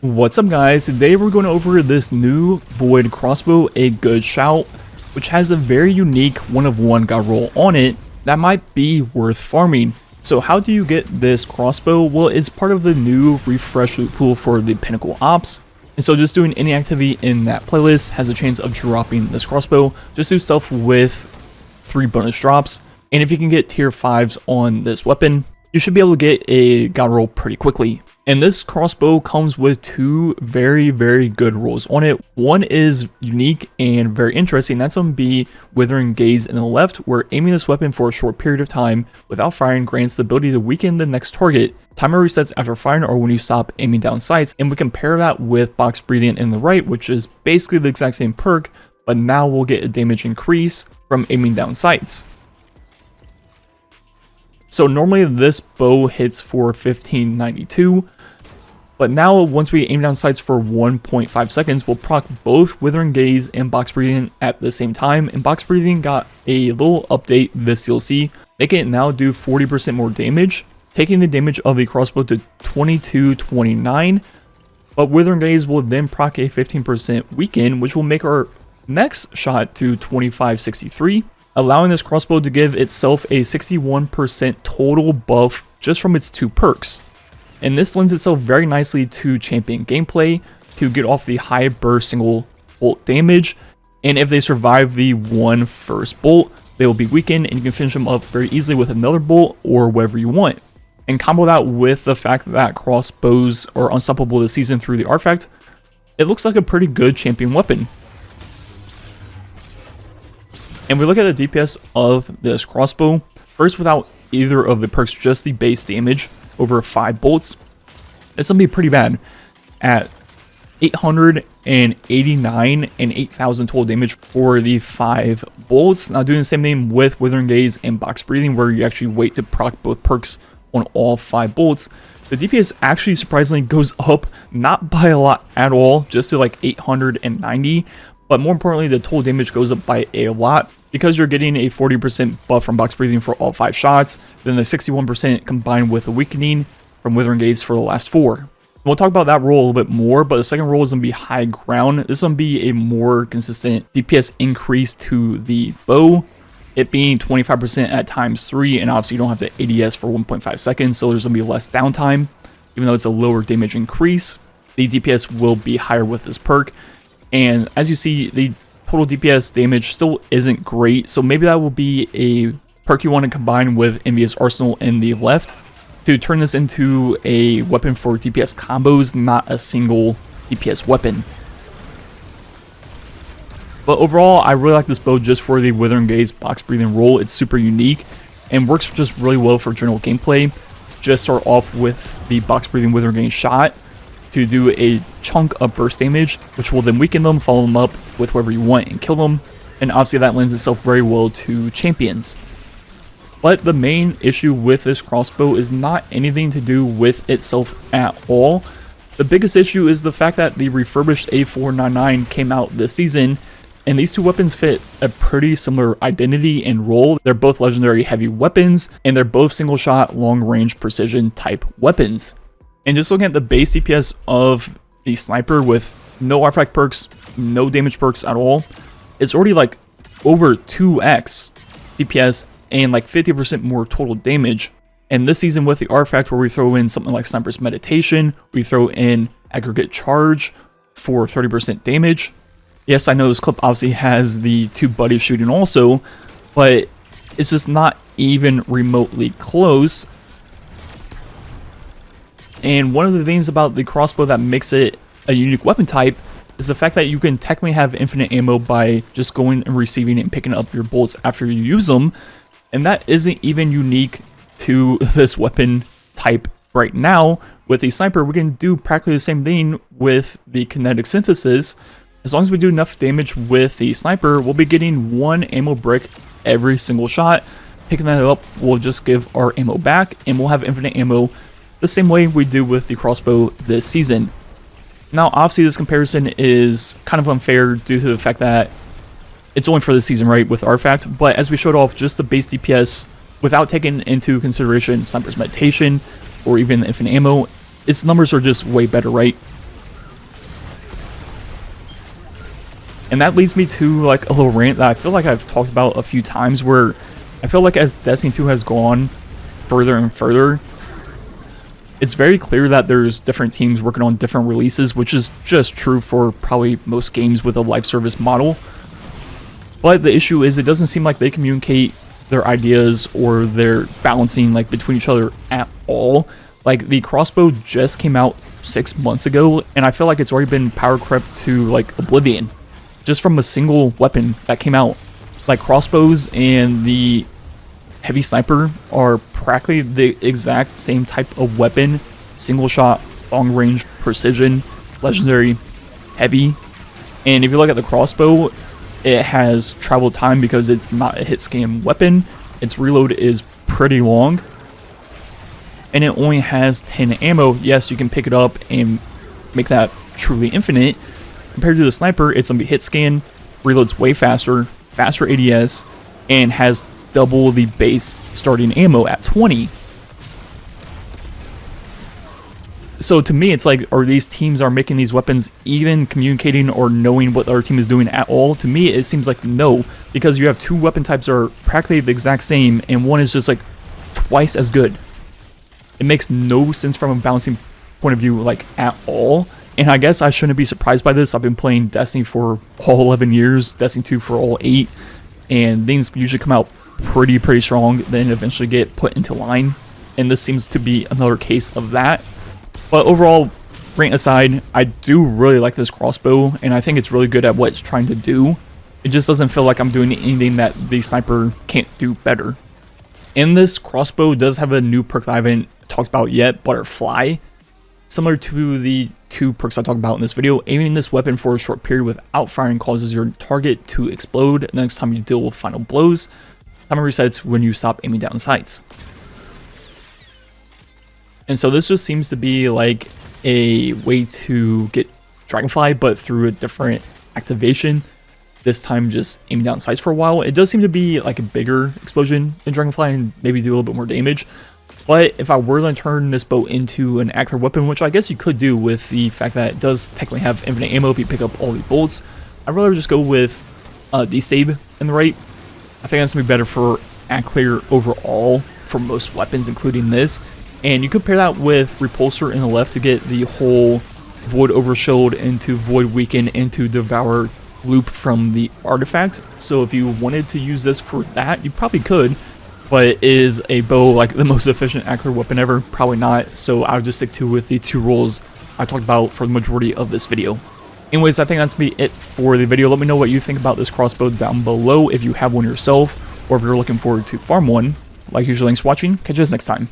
What's up guys, today we're going over this new Void Crossbow, a good shout, which has a very unique 1-of-1 god roll on it that might be worth farming. So how do you get this crossbow? Well, it's part of the new refresh loot pool for the Pinnacle Ops. And so just doing any activity in that playlist has a chance of dropping this crossbow. Just do stuff with 3 bonus drops. And if you can get tier 5s on this weapon, you should be able to get a god roll pretty quickly. And this crossbow comes with 2 very good rolls on it. One is unique and very interesting. That's going to be Withering Gaze in the left, where aiming this weapon for a short period of time without firing grants the ability to weaken the next target. Timer resets after firing or when you stop aiming down sights. And we compare that with Box Breathing in the right, which is basically the exact same perk, but now we'll get a damage increase from aiming down sights. So normally this bow hits for 1592. But now, once we aim down sights for 1.5 seconds, we'll proc both Withering Gaze and Box Breathing at the same time. And Box Breathing got a little update this DLC, making it now do 40% more damage, taking the damage of the crossbow to 2229. But Withering Gaze will then proc a 15% weaken, which will make our next shot to 2563, allowing this crossbow to give itself a 61% total buff just from its 2 perks. And this lends itself very nicely to champion gameplay to get off the high burst single bolt damage. And if they survive the one first bolt, they will be weakened and you can finish them up very easily with another bolt or whatever you want. And combo that with the fact that crossbows are unstoppable this season through the artifact, it looks like a pretty good champion weapon. And we look at the DPS of this crossbow. First, without either of the perks, just the base damage over 5 bolts, it's gonna be pretty bad at 889 and 8000 total damage for the 5 bolts. Now doing the same thing with Withering Gaze and Box Breathing, where you actually wait to proc both perks on all 5 bolts. The DPS actually surprisingly goes up, not by a lot at all, just to like 890, but more importantly the total damage goes up by a lot, because you're getting a 40% buff from Box Breathing for all 5 shots, then the 61% combined with the weakening from Withering Gaze for the last 4. We'll talk about that roll a little bit more, but the second roll is going to be High Ground. This is going to be a more consistent DPS increase to the bow, it being 25% at ×3, and obviously you don't have to ADS for 1.5 seconds, so there's going to be less downtime. Even though it's a lower damage increase, the DPS will be higher with this perk. And as you see, the total DPS damage still isn't great, so maybe that will be a perk you want to combine with Envious Arsenal in the left to turn this into a weapon for DPS combos, not a single DPS weapon. But overall, I really like this bow just for the Withering Gaze Box Breathing roll. It's super unique and works just really well for general gameplay. Just start off with the Box Breathing Withering Gaze shot to do a chunk of burst damage, which will then weaken them, follow them up with whoever you want and kill them. And obviously that lends itself very well to champions. But the main issue with this crossbow is not anything to do with itself at all. The biggest issue is the fact that the refurbished A499 came out this season, and these 2 weapons fit a pretty similar identity and role. They're both legendary heavy weapons, and they're both single shot, long range precision type weapons. And just looking at the base DPS of the sniper with no artifact perks, no damage perks at all, it's already like over 2x DPS and like 50% more total damage. And this season with the artifact, where we throw in something like Sniper's Meditation, we throw in Aggregate Charge for 30% damage. Yes, I know this clip obviously has the 2 buddies shooting also, but it's just not even remotely close. And one of the things about the crossbow that makes it a unique weapon type is the fact that you can technically have infinite ammo by just going and receiving and picking up your bullets after you use them. And that isn't even unique to this weapon type right now. With the sniper, we can do practically the same thing with the kinetic synthesis. As long as we do enough damage with the sniper, we'll be getting 1 ammo brick every single shot. Picking that up will just give our ammo back, and we'll have infinite ammo the same way we do with the crossbow this season. Now obviously this comparison is kind of unfair due to the fact that it's only for this season, right, with Artifact, but as we showed off, just the base DPS without taking into consideration Sniper's Meditation or even the infinite ammo, its numbers are just way better, right? And that leads me to like a little rant that I feel like I've talked about a few times, where I feel like as Destiny 2 has gone further and further, it's very clear that there's different teams working on different releases, which is just true for probably most games with a live service model. But the issue is, it doesn't seem like they communicate their ideas or their balancing like between each other at all. Like the Crossbow just came out 6 months ago, and I feel like it's already been power crept to like oblivion just from a single weapon that came out. Like Crossbows and the Heavy Sniper are practically the exact same type of weapon. Single shot, long range, precision, legendary, heavy. And if you look at the Crossbow, it has travel time because it's not a hit scan weapon. Its reload is pretty long. And it only has 10 ammo. Yes, you can pick it up and make that truly infinite. Compared to the Sniper, it's going to be hit scan, reloads way faster, faster ADS, and has double the base starting ammo at 20. So to me, it's like, are these teams are making these weapons even communicating or knowing what the other team is doing at all? To me, it seems like no, because you have two weapon types that are practically the exact same, and one is just like twice as good. It makes no sense from a balancing point of view, like at all. And I guess I shouldn't be surprised by this. I've been playing Destiny for all 11 years, Destiny 2 for all 8, and things usually come out pretty strong, then eventually get put into line, and this seems to be another case of that. But overall, rant aside, I do really like this Crossbow, and I think it's really good at what it's trying to do. It just doesn't feel like I'm doing anything that the Sniper can't do better. And this Crossbow does have a new perk that I haven't talked about yet, Butterfly. Similar to the two perks I talked about in this video, aiming this weapon for a short period without firing causes your target to explode the next time you deal with final blows. Timer resets when you stop aiming down sights. And so this just seems to be like a way to get Dragonfly, but through a different activation. This time just aiming down sights for a while. It does seem to be like a bigger explosion than Dragonfly and maybe do a little bit more damage. But if I were to turn this bow into an accurate weapon, which I guess you could do with the fact that it does technically have infinite ammo if you pick up all the bolts, I'd rather just go with D-Stab in the right. I think that's going to be better for Clear overall for most weapons, including this. And you could pair that with Repulsor in the left to get the whole Void Overshield into Void Weaken into Devour loop from the artifact. So if you wanted to use this for that, you probably could. But is a bow like the most efficient accurate weapon ever? Probably not. So I would just stick with the two roles I talked about for the majority of this video. Anyways, I think that's going to be it for the video. Let me know what you think about this Crossbow down below if you have one yourself, or if you're looking forward to farm one. Like usual, thanks for watching. Catch you guys next time.